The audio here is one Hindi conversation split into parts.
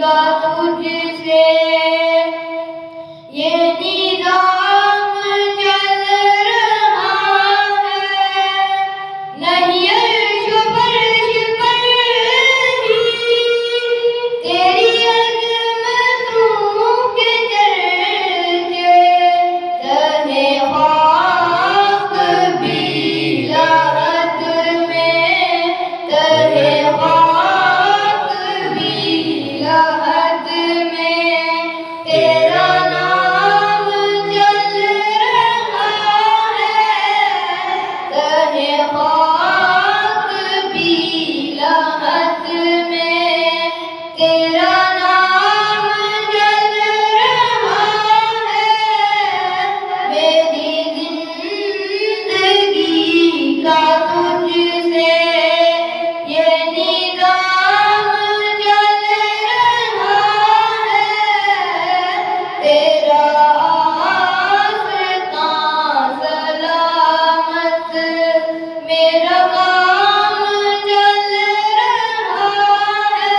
का तुझसे ये निज़ाम चल रहा है, नहीं अर्श फर्श पर ही तेरी अज़मतों के चर्चे, तहे खाक भी लहद में, तहे खाक भी लहद में तेरा नाम चल रहा है, तहे खाक भी लहद में तेरा नाम चल रहा है। मेरी जिंदगी का तुझसे ये निज़ाम चल रहा है, तेरा आस्तां सलामत मेरा काम चल रहा है।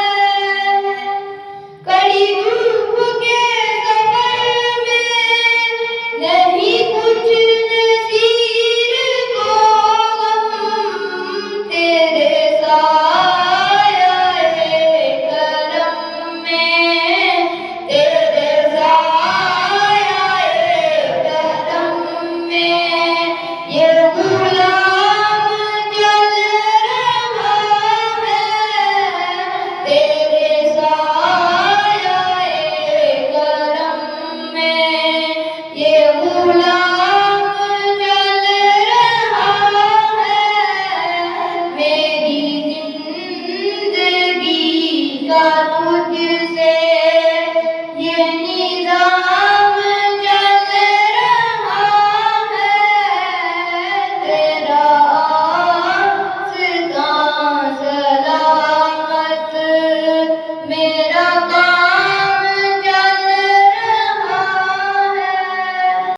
कड़ी धूप के सफर में नहीं कुछ नसीर को गम, तेरे साये करम में, तेरे साये करम में ये गुलाम चल रहा है, तेरे साये करम में ये गुलाम चल रहा है। मेरी जिंदगी का तुझ